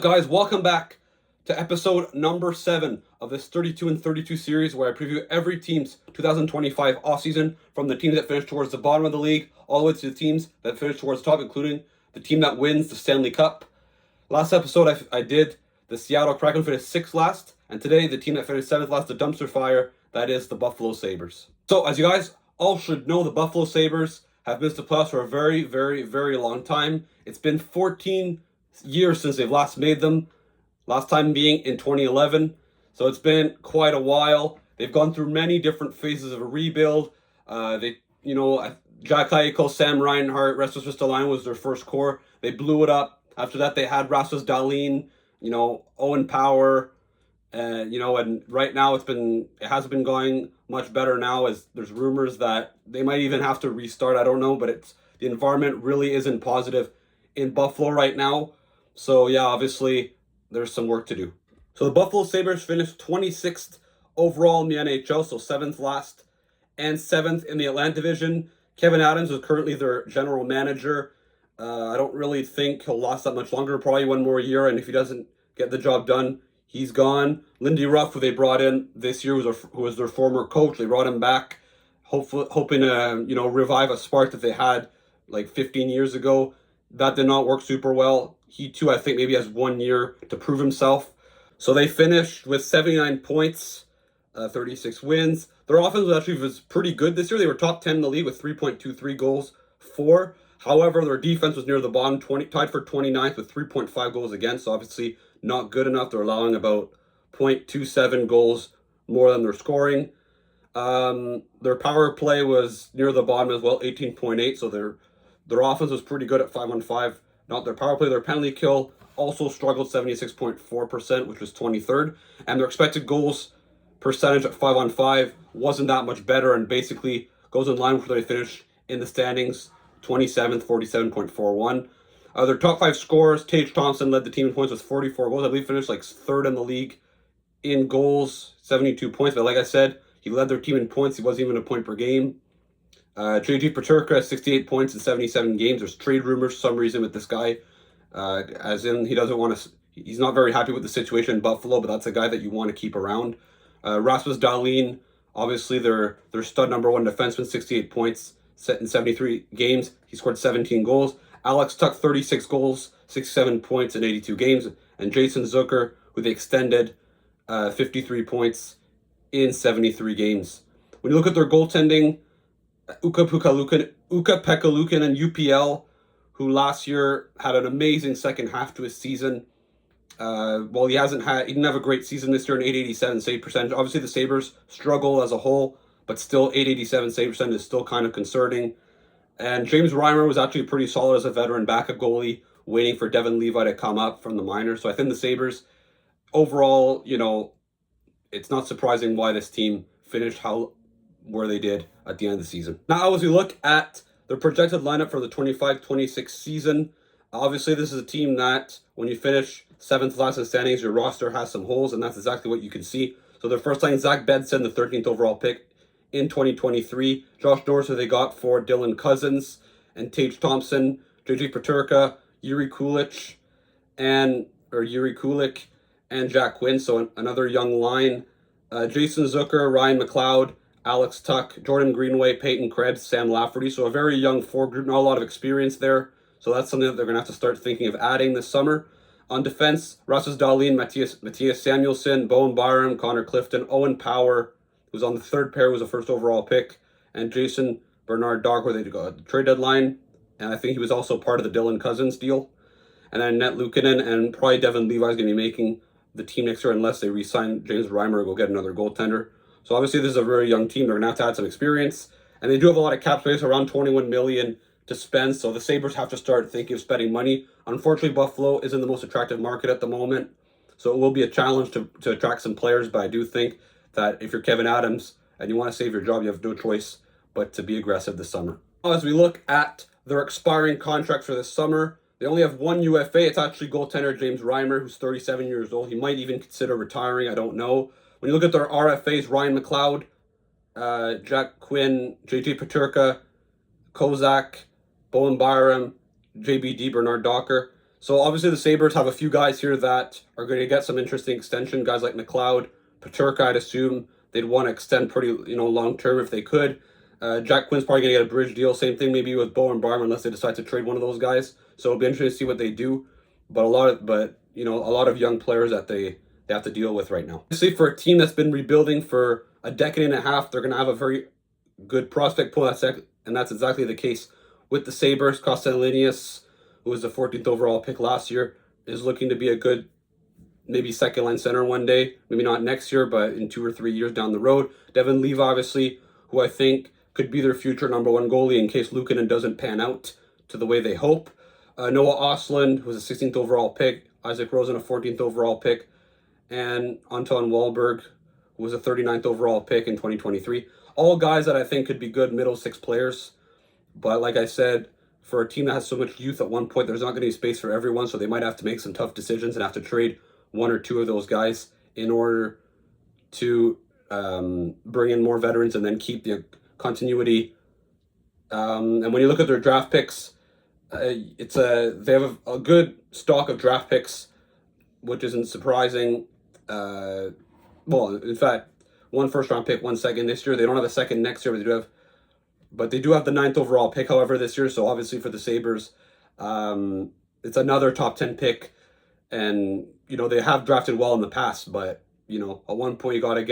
Guys, welcome back to episode number 7 of this 32 and 32 series where I preview every team's 2025 offseason, from the teams that finish towards the bottom of the league all the way to the teams that finish towards the top, including the team that wins the Stanley Cup. Last episode I did the Seattle Kraken finished 6th last, and today the team that finished 7th last, the dumpster fire, that is the Buffalo Sabres. So as you guys all should know, the Buffalo Sabres have missed the playoffs for a very, very, very long time. It's been 14 years since they've last made them, last time being in 2011. So it's been quite a while. They've gone through many different phases of a rebuild. Jack Eichel, Sam Reinhart, Rasmus Ristolainen was their first core. They blew it up. After that, they had Rasmus Dahlin, Owen Power, and right now it hasn't been going much better now, as there's rumors that they might even have to restart. I don't know, but the environment really isn't positive in Buffalo right now. So yeah, obviously there's some work to do. So the Buffalo Sabres finished 26th overall in the NHL, so 7th last and 7th in the Atlantic Division. Kevin Adams is currently their general manager. I don't really think he'll last that much longer, probably one more year, and if he doesn't get the job done, he's gone. Lindy Ruff, who they brought in this year, who was their former coach. They brought him back, hoping to revive a spark that they had like 15 years ago. That did not work super well. He too, I think, maybe has 1 year to prove himself. So they finished with 79 points, 36 wins. Their offense was pretty good this year. They were top 10 in the league with 3.23 goals for. However, their defense was near the bottom, tied for 29th with 3.5 goals against. So obviously not good enough. They're allowing about 0.27 goals more than they're scoring. Their power play was near the bottom as well, 18.8. So their offense was pretty good at 5-on-5. Not their power play. Their penalty kill also struggled, 76.4%, which was 23rd. And their expected goals percentage at 5-on-5 wasn't that much better, and basically goes in line with where they finished in the standings, 27th, 47.41. Their top 5 scorers, Tage Thompson led the team in points with 44 goals. I believe finished like 3rd in the league in goals, 72 points. But like I said, he led their team in points. He wasn't even a point per game. JT Peterka has 68 points in 77 games. There's trade rumors for some reason with this guy, as in he's not very happy with the situation in Buffalo, but that's a guy that you want to keep around. Rasmus Dahlin, obviously their stud number 1 defenseman, 68 points set in 73 games. He scored 17 goals. Alex Tuch, 36 goals, 67 points in 82 games. And Jason Zucker, who they extended, 53 points in 73 games. When you look at their goaltending, Ukko-Pekka Luukkonen and UPL, who last year had an amazing second half to his season. He didn't have a great season this year, an 887 save percentage. Obviously the Sabres struggle as a whole, but still 887 save percentage is still kind of concerning. And James Reimer was actually pretty solid as a veteran backup goalie, waiting for Devin Levi to come up from the minors. So I think the Sabres, overall, it's not surprising why this team finished where they did at the end of the season. Now, as we look at the projected lineup for the 25-26 season, obviously this is a team that when you finish 7th last in standings, your roster has some holes, and that's exactly what you can see. So their first line, Zach Benson, the 13th overall pick in 2023. Josh Norris, who they got for Dylan Cousins and Tage Thompson, JJ Peterka, Yuri Kulich, and Jack Quinn. So another young line. Jason Zucker, Ryan McLeod, Alex Tuch, Jordan Greenway, Peyton Krebs, Sam Lafferty. So a very young forward group, not a lot of experience there. So that's something that they're going to have to start thinking of adding this summer. On defense, Rasmus Dahlin, Matthias Samuelsson, Bowen Byram, Connor Clifton, Owen Power, who's on the 3rd pair, was a 1st overall pick, and Jason Bernard Docker, they got at the trade deadline. And I think he was also part of the Dylan Cousins deal. And then Net Luukkonen and probably Devin Levi is going to be making the team next year unless they re-sign James Reimer or go get another goaltender. So obviously this is a very young team. They're going to have add some experience. And they do have a lot of cap space, around $21 million to spend. So the Sabres have to start thinking of spending money. Unfortunately, Buffalo isn't the most attractive market at the moment. So it will be a challenge to attract some players. But I do think that if you're Kevin Adams and you want to save your job, you have no choice but to be aggressive this summer. As we look at their expiring contracts for this summer, they only have 1 UFA. It's actually goaltender James Reimer, who's 37 years old. He might even consider retiring. I don't know. When you look at their RFAs, Ryan McLeod, Jack Quinn, JT Peterka, Kozak, Bowen Byram, JBD, Bernard Docker. So obviously the Sabres have a few guys here that are going to get some interesting extension. Guys like McLeod, Peterka, I'd assume they'd want to extend pretty, long term if they could. Jack Quinn's probably going to get a bridge deal. Same thing maybe with Bowen Barman unless they decide to trade one of those guys. So it'll be interesting to see what they do. But a lot of young players that they have to deal with right now. Obviously, for a team that's been rebuilding for a decade and a half, they're going to have a very good prospect pool. And that's exactly the case with the Sabres. Kostelinius, who was the 14th overall pick last year, is looking to be a good, maybe second line center one day. Maybe not next year, but in 2 or 3 years down the road. Devin Leave, obviously, who I think could be their future number one goalie in case Luukkonen doesn't pan out to the way they hope. Noah Ostlund, who was a 16th overall pick. Isaac Rosen, a 14th overall pick. And Anton Wahlberg, who was a 39th overall pick in 2023. All guys that I think could be good middle six players. But like I said, for a team that has so much youth at one point, there's not going to be space for everyone, so they might have to make some tough decisions and have to trade one or two of those guys in order to bring in more veterans and then keep the continuity. And when you look at their draft picks, they have a good stock of draft picks, which isn't surprising. In fact, 1 first-round pick, 1 second this year. They don't have a second next year, but they do have the 9th overall pick, however, this year. So obviously for the Sabres, it's another top 10 pick. And, they have drafted well in the past, but, at one point you got to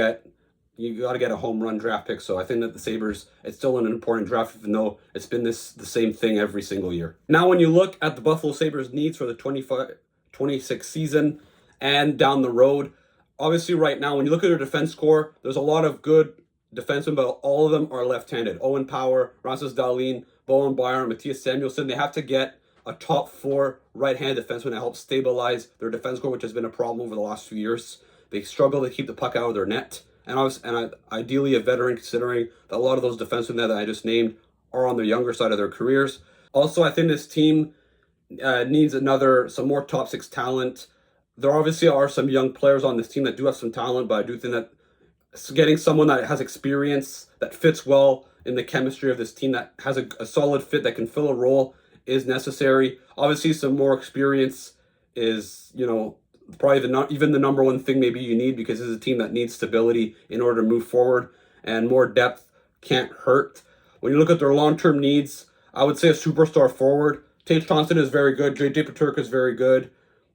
get a home run draft pick. So I think that the Sabres, it's still an important draft, even though it's been the same thing every single year. Now, when you look at the Buffalo Sabres needs for the 25-26 season and down the road, obviously right now, when you look at their defense core, there's a lot of good defensemen, but all of them are left-handed. Owen Power, Rasmus Dahlin, Bowen Byram, Matthias Samuelsson. They have to get a top 4 right-handed defenseman to help stabilize their defense core, which has been a problem over the last few years. They struggle to keep the puck out of their net. And ideally a veteran, considering that a lot of those defensemen that I just named are on the younger side of their careers. Also, I think this team needs some more top 6 talent. There obviously are some young players on this team that do have some talent, but I do think that getting someone that has experience, that fits well in the chemistry of this team, that has a solid fit, that can fill a role, is necessary. Obviously, some more experience is, probably even the number one thing maybe you need, because this is a team that needs stability in order to move forward, and more depth can't hurt. When you look at their long-term needs, I would say a superstar forward. Tage Thompson is very good. J.J. Peterka is very good.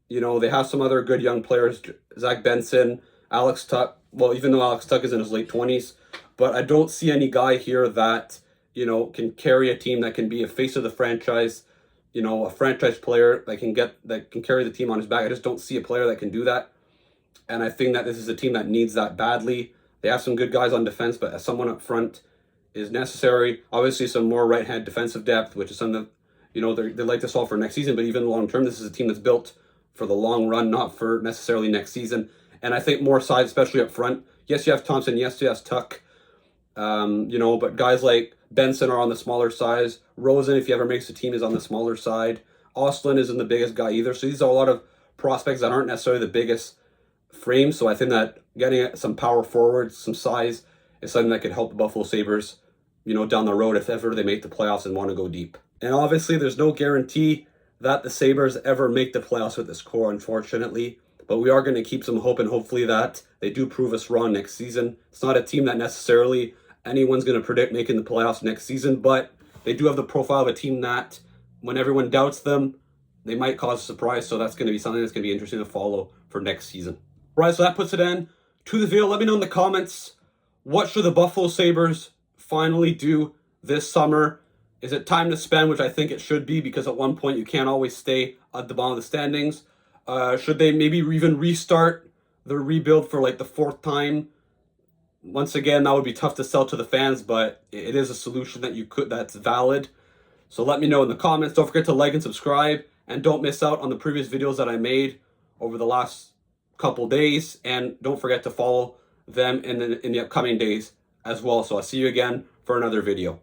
They have some other good young players. Zach Benson, Alex Tuck. Well, even though Alex Tuck is in his late 20s. But I don't see any guy here that, can carry a team, that can be a face of the franchise, a franchise player that can carry the team on his back. I just don't see a player that can do that. And I think that this is a team that needs that badly. They have some good guys on defense, but someone up front is necessary. Obviously, some more right-hand defensive depth, which is something that, they like to solve for next season. But even long-term, this is a team that's built for the long run, not for necessarily next season. And I think more size, especially up front. Yes, you have Thompson. Yes, you have Tuck. But guys like Benson are on the smaller size. Rosen, if he ever makes the team, is on the smaller side. Ostlund isn't the biggest guy either. So these are a lot of prospects that aren't necessarily the biggest frames. So I think that getting some power forwards, some size, is something that could help the Buffalo Sabres, down the road if ever they make the playoffs and want to go deep. And obviously, there's no guarantee that the Sabres ever make the playoffs with this core, unfortunately. But we are going to keep some hope, and hopefully that they do prove us wrong next season. It's not a team that necessarily anyone's going to predict making the playoffs next season, but they do have the profile of a team that, when everyone doubts them, they might cause a surprise. So that's going to be something that's going to be interesting to follow for next season. All right, so that puts it end to the video. Let me know in the comments, what should the Buffalo Sabres finally do this summer? Is it time to spend, which I think it should be, because at one point you can't always stay at the bottom of the standings. Should they maybe even restart the rebuild for the 4th time? Once again, that would be tough to sell to the fans, but it is a solution that's valid. So let me know in the comments. Don't forget to like and subscribe, and don't miss out on the previous videos that I made over the last couple days. And don't forget to follow them in the upcoming days as well. So I'll see you again for another video.